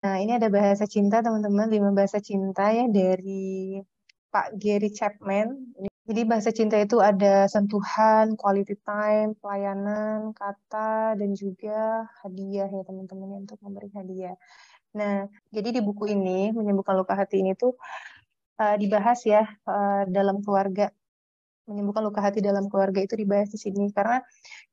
Nah, ini ada bahasa cinta, teman-teman. 5 bahasa cinta ya dari Pak Gary Chapman. Jadi bahasa cinta itu ada sentuhan, quality time, pelayanan, kata, dan juga hadiah ya teman-teman ya, untuk memberi hadiah. Nah, jadi di buku ini, Menyembuhkan Luka Hati ini tuh dibahas ya dalam keluarga. Menyembuhkan luka hati dalam keluarga itu dibahas di sini. Karena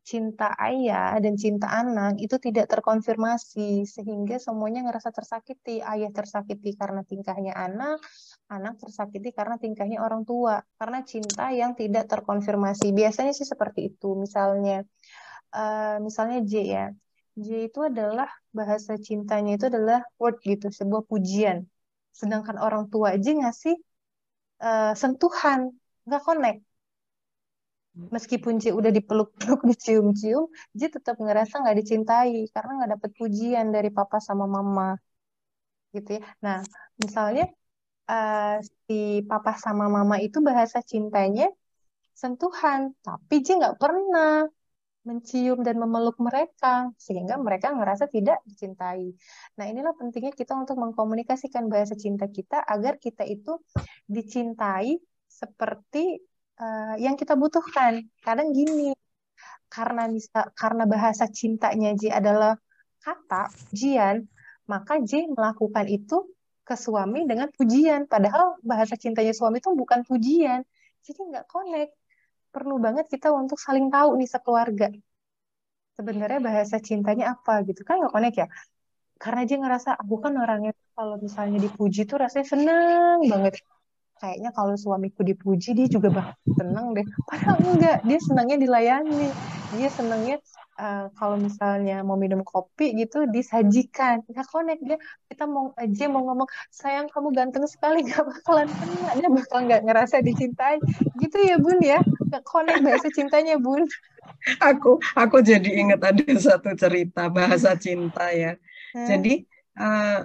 cinta ayah dan cinta anak itu tidak terkonfirmasi sehingga semuanya ngerasa tersakiti. Ayah tersakiti karena tingkahnya anak tersakiti karena tingkahnya orang tua. Karena cinta yang tidak terkonfirmasi. Biasanya sih seperti itu. Misalnya J ya. J itu adalah bahasa cintanya itu adalah word gitu, sebuah pujian. Sedangkan orang tua aja ngasih sentuhan, nggak connect. Meskipun Ci udah dipeluk-peluk, dicium-cium, Ci tetap ngerasa nggak dicintai karena nggak dapet pujian dari papa sama mama, gitu ya. Nah, misalnya si papa sama mama itu bahasa cintanya sentuhan, tapi Ci nggak pernah mencium dan memeluk mereka, sehingga mereka ngerasa tidak dicintai. Nah, inilah pentingnya kita untuk mengkomunikasikan bahasa cinta kita agar kita itu dicintai seperti yang kita butuhkan. Kadang gini, karena bahasa cintanya J adalah kata pujian, maka J melakukan itu ke suami dengan pujian. Padahal bahasa cintanya suami itu bukan pujian. Jadi nggak connect. Perlu banget kita untuk saling tahu nih sekeluarga. Sebenarnya bahasa cintanya apa gitu kan nggak connect ya. Karena dia ngerasa aku kan orangnya tuh kalau misalnya dipuji tuh rasanya seneng banget. Kayaknya kalau suamiku dipuji dia juga bakal seneng deh. Padahal enggak, dia senangnya dilayani. Dia senangnya kalau misalnya mau minum kopi gitu disajikan. Nggak connect dia. Kita mau aja mau ngomong sayang kamu ganteng sekali nggak bakalan kena. Dia bakal nggak ngerasa dicintai. Gitu ya Bun ya. Nggak connect bahasa cintanya Bun. Aku jadi ingat ada satu cerita bahasa cinta ya. Hah? Jadi eh,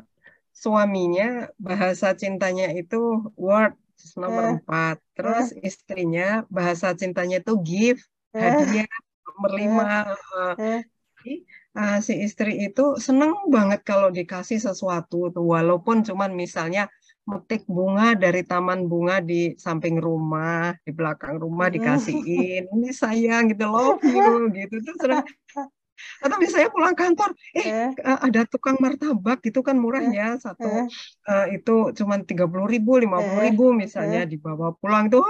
suaminya bahasa cintanya itu word nomor Hah? 4. Terus Hah? istrinya bahasa cintanya itu gift, Hah? hadiah nomor 5. Hah? Hah? Jadi, si istri itu seneng banget kalau dikasih sesuatu tuh, walaupun cuman misalnya metik bunga dari taman bunga di samping rumah, di belakang rumah dikasihin, ini sayang gitu, love you gitu. Terus atau misalnya pulang kantor, Hah? ada tukang martabak gitu kan murah Hah? ya, satu Hah? itu cuman 30.000, lima puluh Hah? ribu misalnya Hah? dibawa pulang tuh,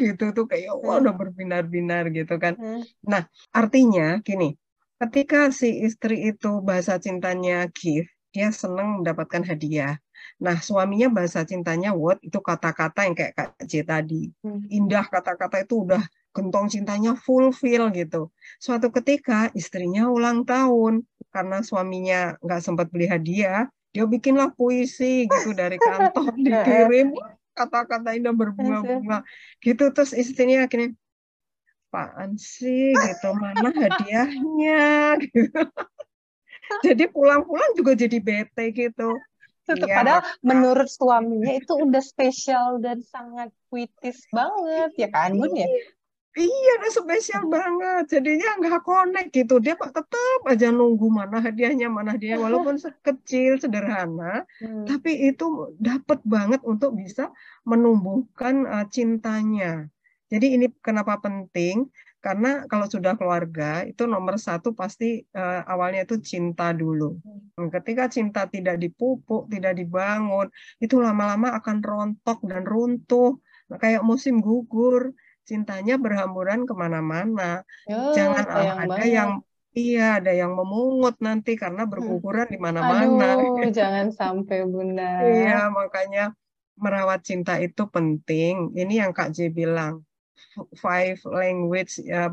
gitu tuh kayak wah Hah? udah berbinar-binar gitu kan. Hah? Nah, artinya gini, ketika si istri itu bahasa cintanya gift, dia seneng mendapatkan hadiah. Nah, suaminya bahasa cintanya word itu kata-kata yang kayak Kak J tadi. Hmm. Indah kata-kata itu udah gentong cintanya fulfill gitu. Suatu ketika istrinya ulang tahun karena suaminya nggak sempat beli hadiah, dia bikinlah puisi gitu dari kantor Hah? dikirim kata-kata indah Hah? berbunga-bunga gitu terus istrinya akhirnya apaan sih gitu mana hadiahnya gitu. Jadi pulang-pulang juga jadi bete gitu. Tetep, Iya padahal maka menurut suaminya itu udah spesial dan sangat puitis banget ya kan Bun ya. iya, udah spesial banget. Jadinya nggak connect gitu. Dia kok tetap aja nunggu mana hadiahnya. Walaupun sekecil, sederhana, Hmm. tapi itu dapat banget untuk bisa menumbuhkan cintanya. Jadi ini kenapa penting? Karena kalau sudah keluarga, itu nomor satu pasti awalnya itu cinta dulu. Ketika cinta tidak dipupuk, tidak dibangun, itu lama-lama akan rontok dan runtuh. Nah, kayak musim gugur cintanya berhamburan kemana-mana. Oh, Jangan sayang ada yang banget. iya, ada yang memungut nanti karena Hmm. berguguran di mana-mana. Aduh, jangan sampai Bunda. Iya, makanya merawat cinta itu penting. Ini yang Kak J bilang, five language ya,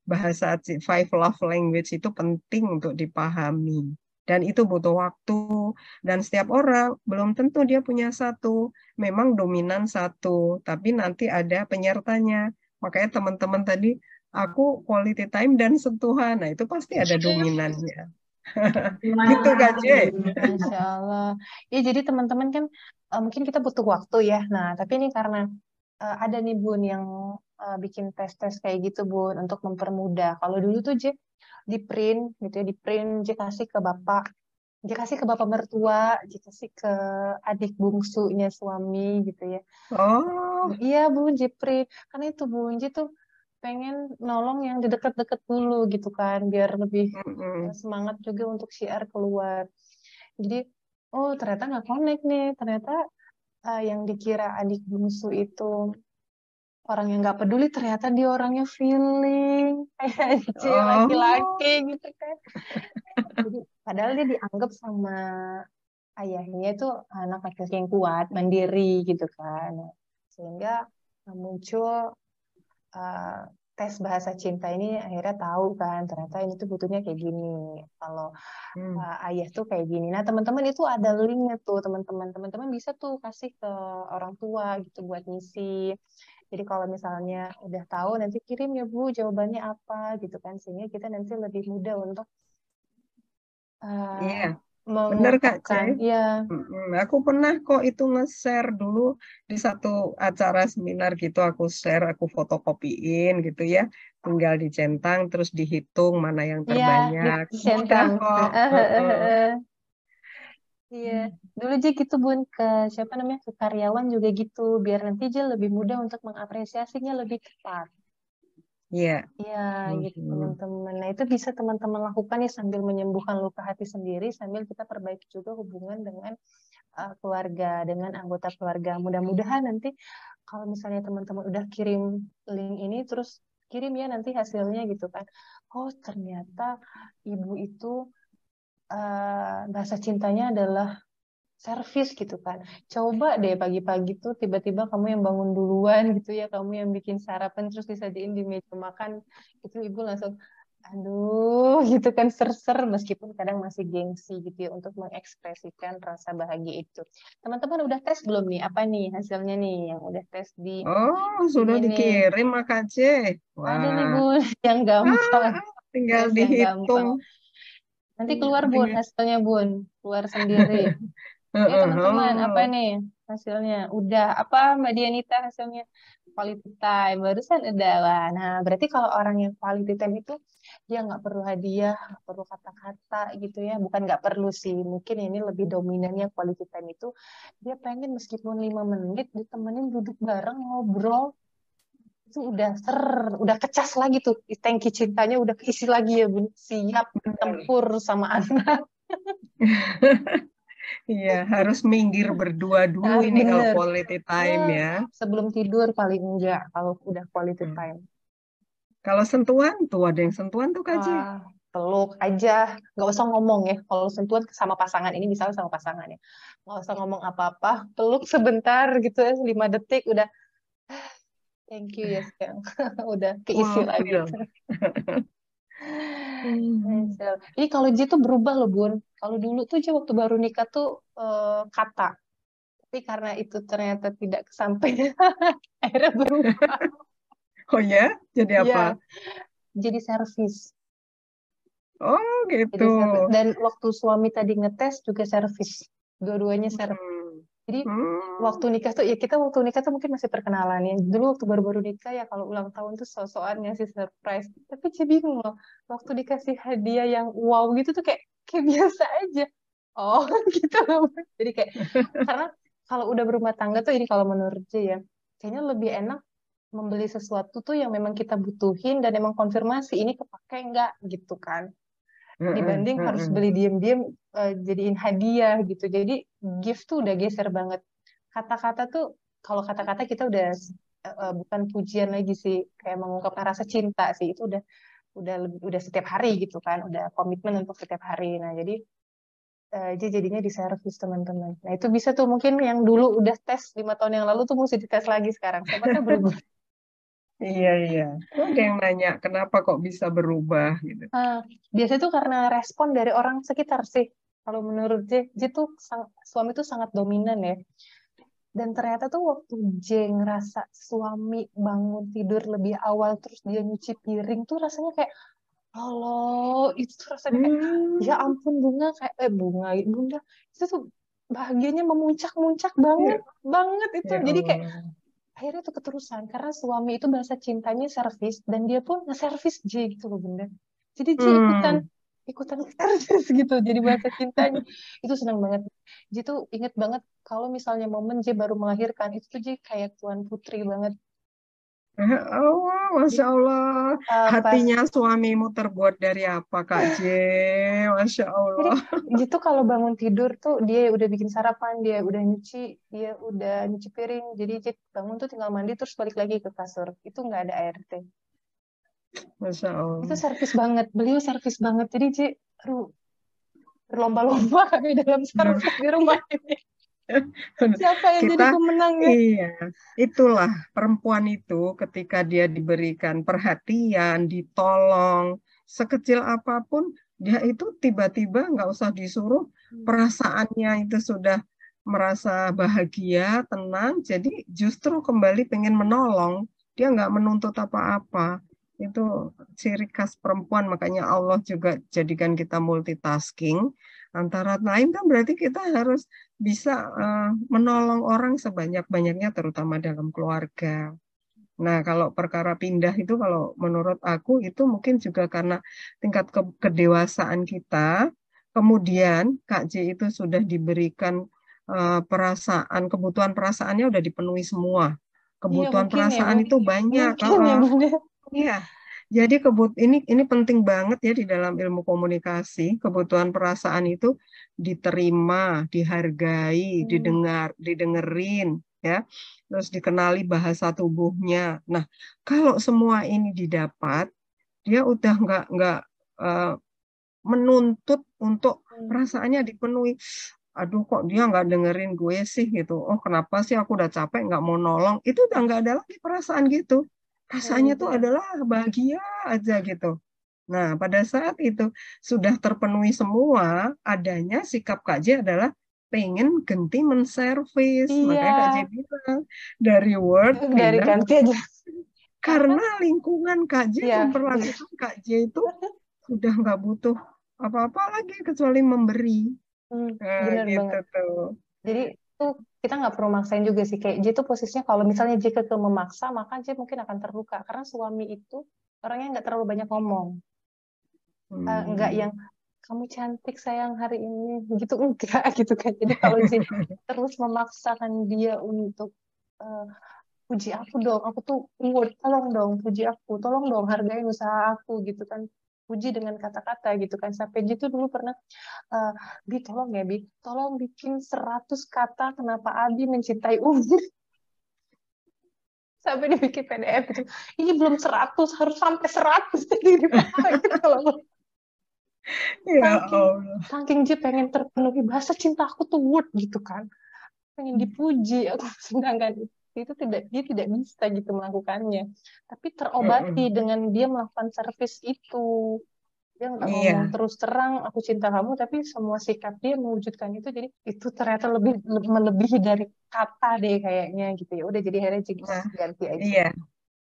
bahasa five love language itu penting untuk dipahami. Dan itu butuh waktu. Dan setiap orang belum tentu dia punya satu. Memang dominan satu, tapi nanti ada penyertanya. Makanya teman-teman tadi, aku quality time dan sentuhan. Nah, itu pasti ada dominannya. Gitu Kak J. Masya Allah. Ya, jadi teman-teman kan mungkin kita butuh waktu ya. Nah, tapi ini karena ada nih Bun yang bikin tes-tes kayak gitu Bun untuk mempermudah. Kalau dulu tuh J di print gitu ya, di print J kasih ke bapak. Dia kasih ke bapak mertua, dia kasih ke adik bungsunya suami gitu ya. Oh, Iya Bun Jipri, karena itu Bun Ji tuh pengen nolong yang di deket-deket dulu gitu kan, biar lebih mm-mm. semangat juga untuk syiar keluar. Jadi, oh ternyata nggak connect nih, ternyata yang dikira adik bungsu itu orang yang nggak peduli, ternyata dia orangnya feeling, kayak cewek laki-laki Oh, gitu kan. Jadi, padahal dia dianggap sama ayahnya itu anak laki-laki yang kuat, mandiri gitu kan. Sehingga muncul uh, tes bahasa cinta ini akhirnya tahu kan ternyata ini tuh butuhnya kayak gini. Kalau hmm. ayah tuh kayak gini. Nah, teman-teman itu ada linknya tuh, teman-teman. Teman-teman bisa tuh kasih ke orang tua gitu buat ngisi. Jadi kalau misalnya udah tahu nanti kirim ya Bu jawabannya apa gitu kan sehingga kita nanti lebih mudah untuk Iya, uh, bener Kak C. mengungkapkan. Ya, Aku pernah kok itu nge-share dulu di satu acara seminar gitu, aku share, aku fotokopiin gitu ya, tinggal dicentang terus dihitung mana yang ya di terbanyak. Mudah centang. kok. Heeh. Iya, dulu aja gitu Bun ke siapa namanya ke karyawan juga gitu biar nanti aja lebih mudah untuk mengapresiasinya lebih cepat. Iya. Iya, gitu Mhm. teman-teman. Nah itu bisa teman-teman lakukan ya sambil menyembuhkan luka hati sendiri, sambil kita perbaiki juga hubungan dengan keluarga, dengan anggota keluarga. Mudah-mudahan nanti kalau misalnya teman-teman udah kirim link ini, terus kirim ya nanti hasilnya gitu kan. Oh ternyata ibu itu bahasa cintanya adalah servis gitu kan. Coba deh pagi-pagi tuh tiba-tiba kamu yang bangun duluan gitu ya, kamu yang bikin sarapan terus disajiin di meja makan, itu ibu langsung aduh gitu kan ser-ser meskipun kadang masih gengsi gitu ya untuk mengekspresikan rasa bahagia itu. Teman-teman udah tes belum nih? Apa nih hasilnya nih yang udah tes di Oh, sudah ini nih? dikirim Mak C. Ada nih Wah, Bu, yang gampang. ah, tinggal Tes yang dihitung. gampang. Nanti keluar Bun Tinggal. hasilnya Bun, keluar sendiri. Oke, teman-teman, apa Heeh. nih hasilnya? Udah apa Mbak Dianita hasilnya? Quality time, barusan udah. Wah, nah, berarti kalau orang yang quality time itu dia nggak perlu hadiah, nggak perlu kata-kata gitu ya. Bukan nggak perlu sih, mungkin ini lebih dominannya quality time itu. Dia pengen meskipun 5 menit ditemenin duduk bareng ngobrol, itu udah udah kecas lagi tuh. Tangki cintanya udah keisi lagi ya, Bun. Siap Benar. tempur sama anak. Iya, harus minggir berdua dulu Nah, ini kalau bener. quality time Eh, ya. sebelum tidur paling enggak kalau udah quality Hmm. time. Kalau sentuhan tuh ada yang sentuhan tuh Kak Ci. Wah, peluk aja, nggak usah ngomong ya. Kalau sentuhan sama pasangan ini misalnya sama pasangan ya, nggak usah ngomong apa-apa, peluk sebentar gitu ya, 5 detik udah thank you ya sayang, udah keisi lagi. Fulfill. Hmm. Misal. Ini kalau J tuh berubah loh Bun. Kalau dulu tuh J waktu baru nikah tuh kata, tapi karena itu ternyata tidak kesampaian, akhirnya berubah. Oh ya, jadi Iya, apa? jadi servis. Oh gitu. Jadi servis. Dan waktu suami tadi ngetes juga servis. Dua-duanya servis. Hmm. Jadi waktu Hmm. nikah tuh ya kita waktu nikah tuh mungkin masih perkenalan ya. Dulu waktu baru-baru nikah ya kalau ulang tahun tuh so-soan ngasih surprise. Tapi saya bingung loh. Waktu dikasih hadiah yang wow gitu tuh kayak biasa aja. Oh gitu loh. Jadi kayak karena kalau udah berumah tangga tuh ini kalau menurut saya ya kayaknya lebih enak membeli sesuatu tuh yang memang kita butuhin dan emang konfirmasi ini kepake nggak gitu kan Heeh, dibanding harus heeh. beli diem-diem jadiin hadiah gitu. Jadi gift tuh udah geser banget. Kata-kata tuh kalau kata-kata kita udah bukan pujian lagi sih, kayak mengungkapkan rasa cinta sih itu udah setiap hari gitu kan, udah komitmen untuk setiap hari. Nah jadi dia jadinya di servis teman-teman. Nah itu bisa tuh mungkin yang dulu udah tes 5 tahun yang lalu tuh mesti dites lagi sekarang. Siapa tahu berubah. Iya, iya. Tuh ada yang nanya, kenapa kok bisa berubah gitu. Ah, biasanya tuh karena respon dari orang sekitar sih. Kalau menurut J tuh suami tuh sangat dominan ya. Dan ternyata tuh waktu J ngerasa suami bangun tidur lebih awal terus dia nyuci piring tuh rasanya kayak, halo, itu tuh rasanya kayak, ya Hmm, ampun bunga kayak, bunga, bunda, itu tuh bahagianya memuncak-muncak banget, ya, banget itu. ya Jadi kayak Allah. akhirnya tuh keterusan karena suami itu bahasa cintanya servis dan dia pun nge-servis J gitu loh bunda. Jadi J ikutan Hmm, ikutan servis gitu jadi bahasa cintanya. Itu senang banget. Ji tuh inget banget kalau misalnya momen Ji baru melahirkan itu tuh Ji kayak tuan putri banget. Oh, Masya Jadi Allah. pas Hatinya suamimu terbuat dari apa, Kak J? Masya jadi Allah. Ji tuh kalau bangun tidur tuh dia udah bikin sarapan, dia udah nyuci, dia udah nyuci piring. Jadi Ji bangun tuh tinggal mandi terus balik lagi ke kasur. Itu nggak ada ART. Masya Itu Allah. servis banget. Beliau servis banget. Jadi Ji, aduh, berlomba-lomba kami dalam servis di rumah ini. Siapa yang jadi Kita, pemenangnya? iya, itulah perempuan itu ketika dia diberikan perhatian, ditolong, sekecil apapun, dia itu tiba-tiba nggak usah disuruh, perasaannya itu sudah merasa bahagia, tenang, jadi justru kembali pengen menolong, dia nggak menuntut apa-apa. Itu ciri khas perempuan, makanya Allah juga jadikan kita multitasking. Antara lain kan berarti kita harus bisa menolong orang sebanyak-banyaknya, terutama dalam keluarga. Nah, kalau perkara pindah itu, kalau menurut aku itu mungkin juga karena tingkat kedewasaan kita. Kemudian Kak J itu sudah diberikan perasaan, kebutuhan perasaannya udah dipenuhi semua. Iya Kebutuhan mungkin ya perasaan Bun. itu banyak. Mungkin ya Bun. Iya, jadi ini penting banget ya di dalam ilmu komunikasi. Kebutuhan perasaan itu diterima, dihargai, Hmm, didengerin, ya. Terus dikenali bahasa tubuhnya. Nah, kalau semua ini didapat, dia udah nggak eh, menuntut untuk hmm, perasaannya dipenuhi. Aduh, kok dia nggak dengerin gue sih gitu. Oh, kenapa sih aku udah capek nggak mau nolong? Itu udah nggak ada lagi perasaan gitu. Rasanya tuh bener. adalah bahagia aja gitu. Nah, pada saat itu sudah terpenuhi semua, adanya sikap Kak J adalah pengen ganti menservis. Iya, Makanya Kak J bilang dari Word dari pindah ganti aja. Karena karena lingkungan Kak J ya bener, memperlakukan Kak J itu sudah nggak butuh apa-apa lagi kecuali memberi. hmm, Nah, bener gitu banget. tuh. Jadi tuh kita nggak perlu maksain juga sih. Kayak J tuh posisinya kalau misalnya J ke memaksa, maka J mungkin akan terluka. Karena suami itu orangnya nggak terlalu banyak ngomong. Nggak Hmm. yang kamu cantik sayang hari ini gitu enggak gitu kan. Jadi kalau J terus memaksakan dia untuk eh, puji aku dong, aku tuh worth, tolong dong puji aku, tolong dong hargain usaha aku gitu kan. Puji dengan kata-kata gitu kan. Sampai J tuh dulu pernah eh, Bi tolong ya Bi, tolong bikin 100 kata kenapa Abi mencintai Umi. Sampai dibikin PDF gitu. Ini belum 100, harus sampai 100. Jadi dimarahin kalau Ya saking Allah. saking J pengen terpenuhi bahasa cinta aku tuh word gitu kan. Pengen dipuji aku sedangkan itu tidak dia tidak bisa gitu melakukannya. Tapi terobati Mm-mm. dengan dia melakukan servis itu. Dia nggak ngomong Iya. terus terang aku cinta kamu, tapi semua sikap dia mewujudkan itu. Jadi itu ternyata melebihi dari kata deh kayaknya gitu ya. Udah jadi akhirnya Nah, ganti aja. iya.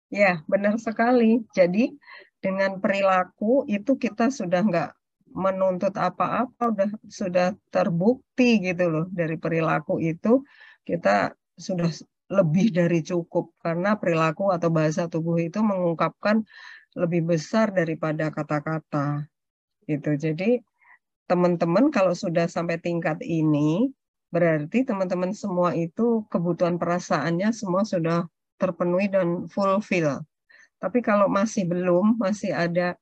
Ya, benar sekali. Jadi dengan perilaku itu kita sudah nggak menuntut apa-apa, sudah terbukti gitu loh dari perilaku itu kita sudah lebih dari cukup karena perilaku atau bahasa tubuh itu mengungkapkan lebih besar daripada kata-kata gitu. Jadi teman-teman kalau sudah sampai tingkat ini berarti teman-teman semua itu kebutuhan perasaannya semua sudah terpenuhi dan fulfill. Tapi kalau masih belum, masih ada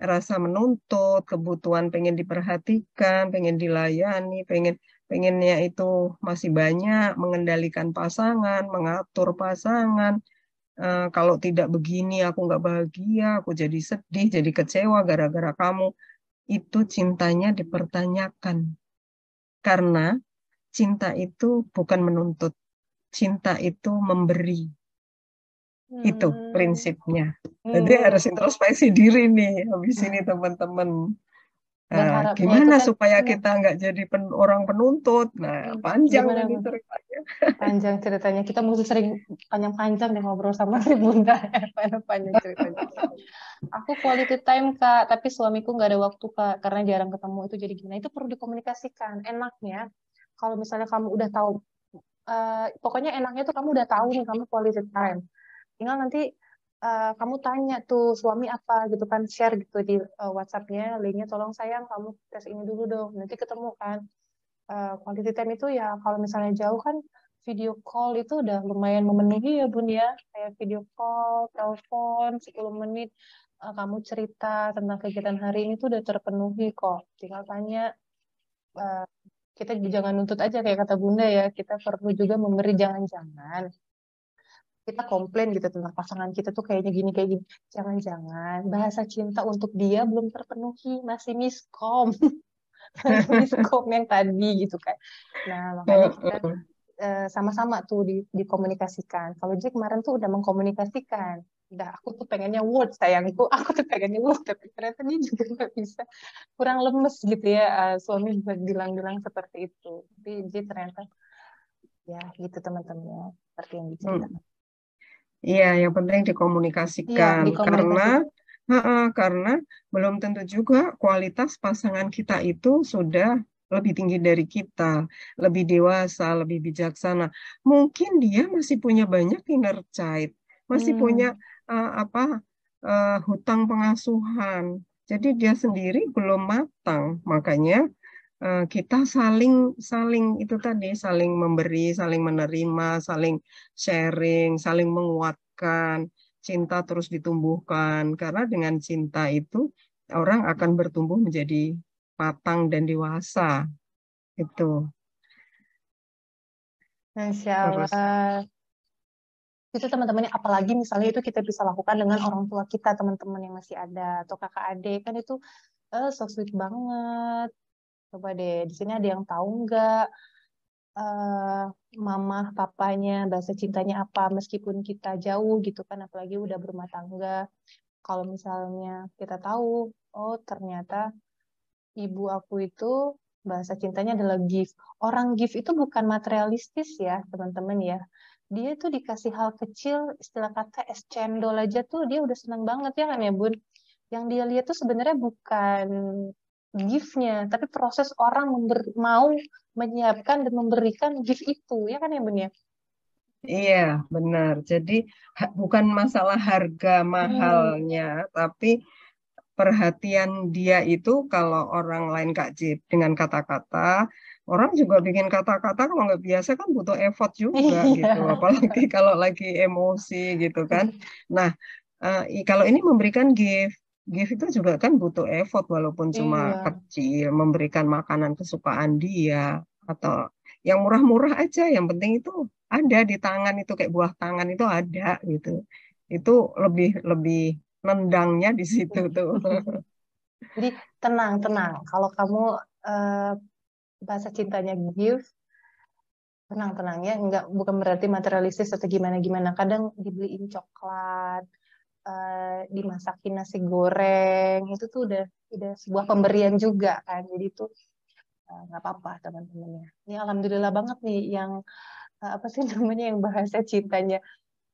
rasa menuntut, kebutuhan pengen diperhatikan, pengen dilayani, pengennya itu masih banyak, mengendalikan pasangan, mengatur pasangan. Kalau tidak begini, aku nggak bahagia, aku jadi sedih, jadi kecewa gara-gara kamu. Itu cintanya dipertanyakan. Karena cinta itu bukan menuntut, cinta itu memberi. Itu Hmm. prinsipnya. Jadi harus Hmm. introspeksi diri nih habis ini teman-teman. Berharapnya itu Gimana kan supaya kita nggak jadi orang penuntut? Nah, panjang gimana nanti Bang? ceritanya. Panjang ceritanya. Kita mesti sering panjang-panjang deh ngobrol sama si Bunda. Panjang ceritanya. Aku quality time Kak, tapi suamiku nggak ada waktu Kak karena jarang ketemu itu jadi gimana? Itu perlu dikomunikasikan. Enaknya kalau misalnya kamu udah tahu, pokoknya enaknya tuh kamu udah tahu nih kamu quality time. Tinggal nanti kamu tanya tuh suami apa gitu kan, share gitu di WhatsApp-nya linknya, tolong sayang kamu tes ini dulu dong, nanti ketemu kan. Quality time itu ya kalau misalnya jauh kan video call itu udah lumayan memenuhi ya Bun ya, kayak video call, telepon 10 menit, kamu cerita tentang kegiatan hari ini tuh udah terpenuhi kok. Tinggal tanya, eh, kita jangan nuntut aja kayak kata Bunda ya, kita perlu juga memberi, jangan-jangan kita komplain gitu tentang pasangan kita tuh kayaknya gini kayak gini. Jangan-jangan bahasa cinta untuk dia belum terpenuhi, masih miskom, masih miskom yang tadi gitu kan. Nah, makanya kita sama-sama tuh dikomunikasikan. Kalau dia kemarin tuh udah mengkomunikasikan, udah aku tuh pengennya word sayangku, aku tuh pengennya word, tapi ternyata dia juga nggak bisa, kurang lemes gitu ya. Suami bisa bilang-bilang seperti itu. Tapi dia ternyata ya gitu teman-teman ya, seperti yang Hmm. diceritakan. Iya, yang penting Iya, dikomunikasikan dikomunikasikan. karena belum tentu juga kualitas pasangan kita itu sudah lebih tinggi dari kita, lebih dewasa, lebih bijaksana. Mungkin dia masih punya banyak inner child, masih punya Hmm. apa hutang pengasuhan. Jadi dia sendiri belum matang, makanya kita saling saling itu tadi saling memberi, saling menerima, saling sharing, saling menguatkan, cinta terus ditumbuhkan karena dengan cinta itu orang akan bertumbuh menjadi matang dan dewasa itu. Masya Terus Allah. Itu teman-temannya, apalagi misalnya itu kita bisa lakukan dengan orang tua kita, teman-teman yang masih ada, atau kakak adik, kan itu so sweet banget. Coba deh, di sini ada yang tahu nggak eh mama, papanya, bahasa cintanya apa, meskipun kita jauh gitu kan, apalagi udah berumah tangga. Kalau misalnya kita tahu, oh ternyata ibu aku itu bahasa cintanya adalah gift. Orang gift itu bukan materialistis ya, teman-teman ya. Dia tuh dikasih hal kecil, istilah kata es cendol aja tuh dia udah senang banget ya kan ya, Bun. Yang dia lihat tuh sebenarnya bukan gift-nya, tapi proses orang mau menyiapkan dan memberikan gift itu, ya kan ya, Bun ya? iya, benar. Jadi bukan masalah harga Hmm. mahalnya, tapi perhatian dia itu kalau orang lain Kak Jip dengan kata-kata, orang juga bikin kata-kata kalau nggak biasa kan butuh effort juga gitu, Iya. apalagi kalau lagi emosi gitu kan. Nah, kalau ini memberikan gift, gift itu juga kan butuh effort walaupun cuma Iya. kecil, memberikan makanan kesukaan dia atau yang murah-murah aja, yang penting itu ada di tangan itu kayak buah tangan itu ada gitu. Itu lebih lebih nendangnya di situ tuh. Jadi tenang, tenang. Kalau kamu eh, bahasa cintanya gift, tenang, tenang ya. Enggak, bukan berarti materialistis atau gimana-gimana. Kadang dibeliin coklat, dimasakin nasi goreng, itu tuh udah sebuah pemberian juga kan. Jadi itu nggak apa-apa teman-temannya. Ini alhamdulillah banget nih yang apa sih namanya, yang bahasa cintanya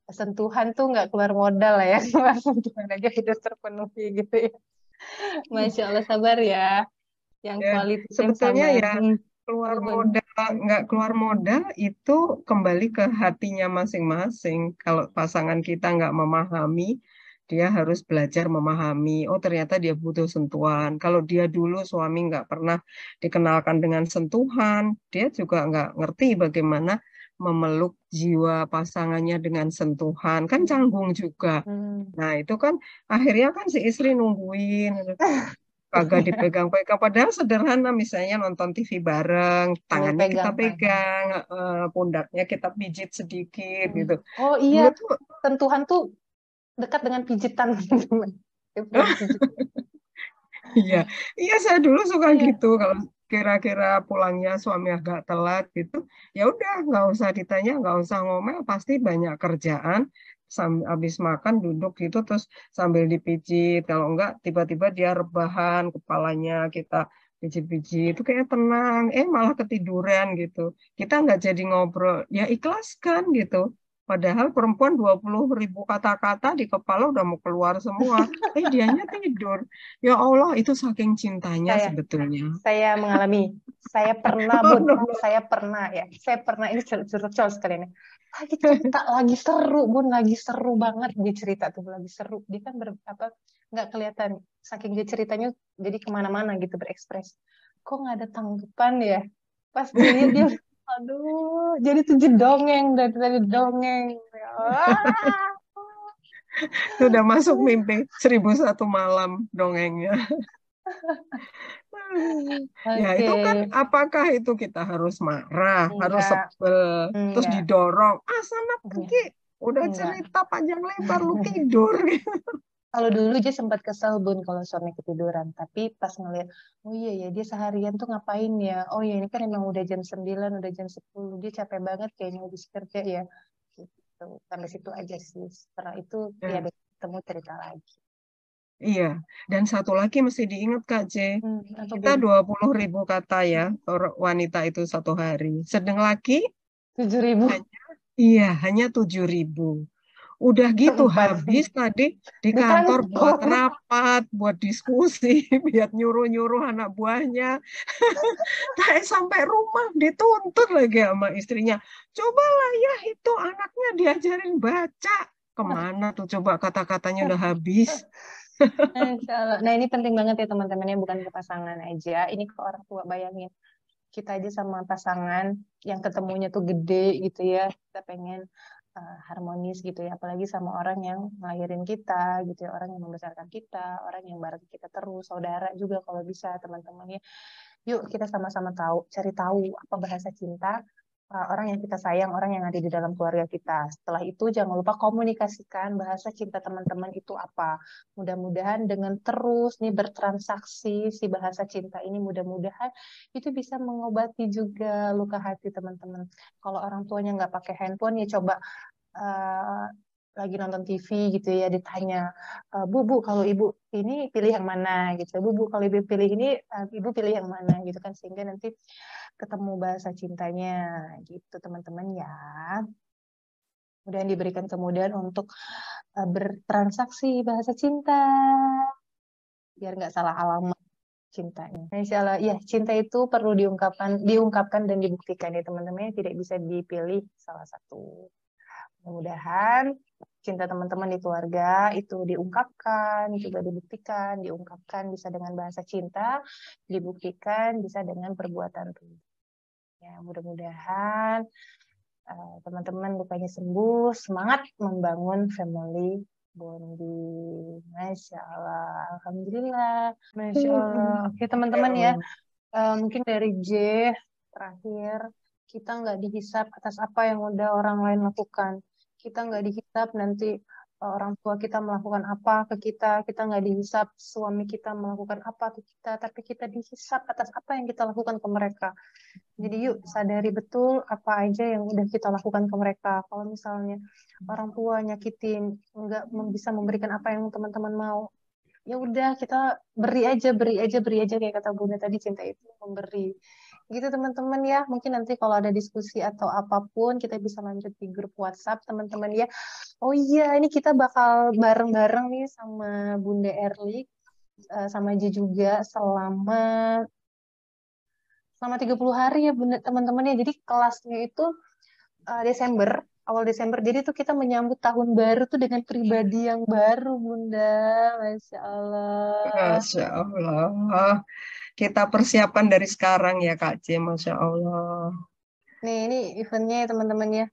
sentuhan tuh nggak keluar modal lah ya. Cuma sentuhan aja sudah terpenuhi gitu ya. Masya Allah, sabar ya. Yang Ya, quality time sebetulnya sabar. ya keluar Apa Bun? modal, nggak keluar modal itu kembali ke hatinya masing-masing. Kalau pasangan kita nggak memahami, dia harus belajar memahami. Oh, ternyata dia butuh sentuhan. Kalau dia dulu suami nggak pernah dikenalkan dengan sentuhan, dia juga nggak ngerti bagaimana memeluk jiwa pasangannya dengan sentuhan. Kan canggung juga. Hmm. Nah, itu kan akhirnya kan si istri nungguin kagak dipegang-pegang. Padahal sederhana, misalnya nonton TV bareng, Sambil tangannya kita pegang tangan. pegang, pundaknya kita pijit sedikit Hmm. gitu. Oh iya, Dulu tuh, sentuhan tuh dekat dengan pijitan teman-teman. Dia pernah pijit. iya, iya saya dulu suka Iya. gitu. Kalau kira-kira pulangnya suami agak telat gitu, ya udah nggak usah ditanya, nggak usah ngomel, pasti banyak kerjaan. Habis makan duduk gitu terus sambil dipijit. Kalau enggak tiba-tiba dia rebahan kepalanya kita pijit-pijit itu kayak tenang. Malah ketiduran gitu. Kita nggak jadi ngobrol. Ya ikhlaskan gitu. Padahal perempuan 20.000 kata-kata di kepala udah mau keluar semua. Dianya tidur. Ya Allah, itu saking cintanya Saya sebetulnya. saya mengalami, saya pernah Oh, Bun, no, no. saya pernah ini curcol sekali nih. Lagi cerita, lagi seru Bun, lagi seru banget dia cerita tuh, lagi seru. Dia kan nggak kelihatan, saking dia ceritanya jadi kemana-mana gitu berekspres. Kok nggak ada tanggapan ya? Pas dilihat dia, aduh, jadi tuh dongeng dari dongeng. Wah. Sudah masuk mimpi 1001 malam dongengnya. Ya Oke, itu kan apakah itu kita harus marah, harus enggak, sebel, terus enggak, didorong, sana enggak, pergi, udah enggak. cerita panjang lebar lu tidur. Kalau dulu dia sempat kesel Bun kalau suami ketiduran, tapi pas ngeliat, oh iya ya dia seharian tuh ngapain ya? Oh iya ini kan emang udah jam 9, udah jam 10, dia capek banget kayaknya habis kerja ya. Gitu. Sampai situ aja sih. Setelah itu ya Ya, besok ketemu cerita lagi. iya, dan satu lagi mesti diingat Kak J, Apa kita Bun? 20.000 kata ya, wanita itu satu hari. Sedang laki 7.000 hanya, iya, hanya 7.000. Udah gitu sempat habis tadi di di kantor buat kantor. rapat, buat diskusi, buat nyuruh-nyuruh anak buahnya. Sampai rumah dituntut lagi sama istrinya. Cobalah ya itu anaknya diajarin baca. Kemana tuh coba kata-katanya udah habis. Insya Allah. Nah ini penting banget ya teman-temannya, bukan ke pasangan aja. Ini ke orang tua, bayangin. Kita aja sama pasangan yang ketemunya tuh gede gitu ya, kita pengen harmonis gitu ya, apalagi sama orang yang ngelahirin kita gitu ya, orang yang membesarkan kita, orang yang bareng kita terus, saudara juga kalau bisa teman-teman ya. Yuk kita sama-sama cari tahu apa bahasa cinta orang yang kita sayang, orang yang ada di dalam keluarga kita. Setelah itu jangan lupa komunikasikan bahasa cinta teman-teman itu apa. Mudah-mudahan dengan terus nih bertransaksi si bahasa cinta ini, mudah-mudahan itu bisa mengobati juga luka hati teman-teman. Kalau orang tuanya nggak pakai handphone ya coba eh, lagi nonton TV gitu ya ditanya, Bu kalau ibu ini pilih yang mana gitu, Bu kalau ibu pilih ini, ibu pilih yang mana gitu kan, sehingga nanti ketemu bahasa cintanya gitu teman-teman ya. Kemudian diberikan kemudahan untuk bertransaksi bahasa cinta biar nggak salah alamat cintanya. Nah, insya Allah, ya cinta itu perlu diungkapkan dan dibuktikan ya teman-teman. Tidak bisa dipilih salah satu. Mudah-mudahan cinta teman-teman di keluarga itu diungkapkan, juga dibuktikan, diungkapkan bisa dengan bahasa cinta, dibuktikan bisa dengan perbuatan tubuh. Ya, mudah-mudahan teman-teman lukanya sembuh, semangat membangun family bonding. Masya Allah, Alhamdulillah. Masya Allah. Oke teman-teman ya, mungkin dari J terakhir, kita nggak dihisap atas apa yang udah orang lain lakukan. Kita nggak dihisap nanti orang tua kita melakukan apa ke kita. Kita nggak dihisap suami kita melakukan apa ke kita. Tapi kita dihisap atas apa yang kita lakukan ke mereka. Jadi yuk sadari betul apa aja yang udah kita lakukan ke mereka. Kalau misalnya orang tua nyakitin, nggak bisa memberikan apa yang teman-teman mau, ya udah kita beri aja, beri aja, beri aja kayak kata Bunda tadi, cinta itu memberi. Gitu teman-teman ya. Mungkin nanti kalau ada diskusi atau apapun kita bisa lanjut di grup WhatsApp teman-teman ya. Oh iya, ini kita bakal bareng-bareng nih sama Bunda Erli sama Ji juga selama 30 hari ya Bunda teman-teman ya. Jadi kelasnya itu Desember, awal Desember. Jadi tuh kita menyambut tahun baru tuh dengan pribadi yang baru, Bunda. Masya Allah. Masya Allah. Kita persiapan dari sekarang ya Kak J, Masya Allah. Nih, ini eventnya ya teman-teman ya.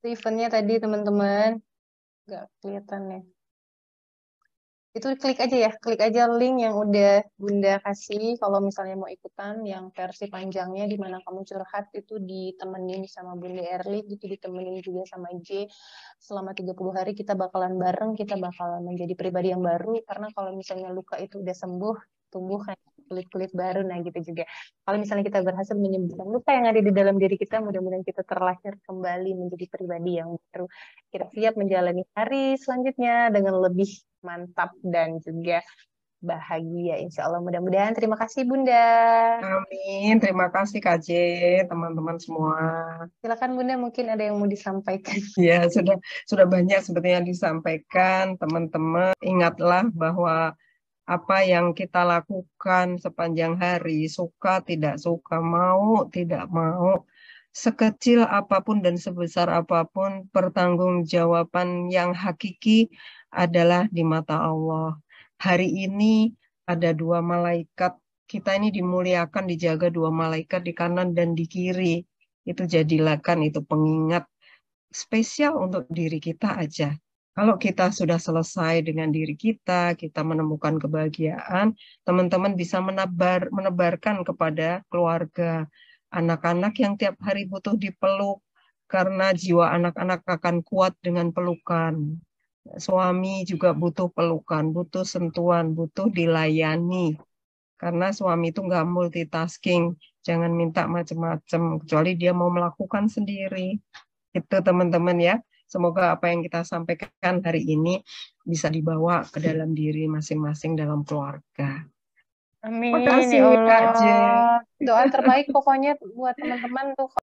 Itu eventnya tadi teman-teman. Nggak kelihatan ya. Itu klik aja link yang udah Bunda kasih. Kalau misalnya mau ikutan yang versi panjangnya di mana kamu curhat itu ditemenin sama Bunda Erli, gitu ditemenin juga sama J. Selama 30 hari kita bakalan bareng, kita bakalan menjadi pribadi yang baru. Karena kalau misalnya luka itu udah sembuh, tumbuh kan kulit-kulit baru, nah gitu juga. Kalau misalnya kita berhasil menyembuhkan luka yang ada di dalam diri kita, mudah-mudahan kita terlahir kembali menjadi pribadi yang baru. Kita siap menjalani hari selanjutnya dengan lebih mantap dan juga bahagia. Insya Allah mudah-mudahan. Terima kasih Bunda. Amin. Terima kasih Kak J, teman-teman semua. Silakan Bunda, mungkin ada yang mau disampaikan. Ya, sudah banyak sebetulnya disampaikan, teman-teman. Ingatlah bahwa apa yang kita lakukan sepanjang hari, suka tidak suka, mau tidak mau, sekecil apapun dan sebesar apapun, pertanggungjawaban yang hakiki adalah di mata Allah. Hari ini ada dua malaikat, kita ini dimuliakan, dijaga dua malaikat di kanan dan di kiri. Itu jadilah kan itu pengingat spesial untuk diri kita aja. Kalau kita sudah selesai dengan diri kita, kita menemukan kebahagiaan, teman-teman bisa menebarkan kepada keluarga, anak-anak yang tiap hari butuh dipeluk, karena jiwa anak-anak akan kuat dengan pelukan. Suami juga butuh pelukan, butuh sentuhan, butuh dilayani. Karena suami itu nggak multitasking, jangan minta macam-macam, kecuali dia mau melakukan sendiri. Itu teman-teman ya. Semoga apa yang kita sampaikan hari ini bisa dibawa ke dalam diri masing-masing dalam keluarga. Amin Terima kasih ya Kak J. Allah. Doa terbaik pokoknya buat teman-teman tuh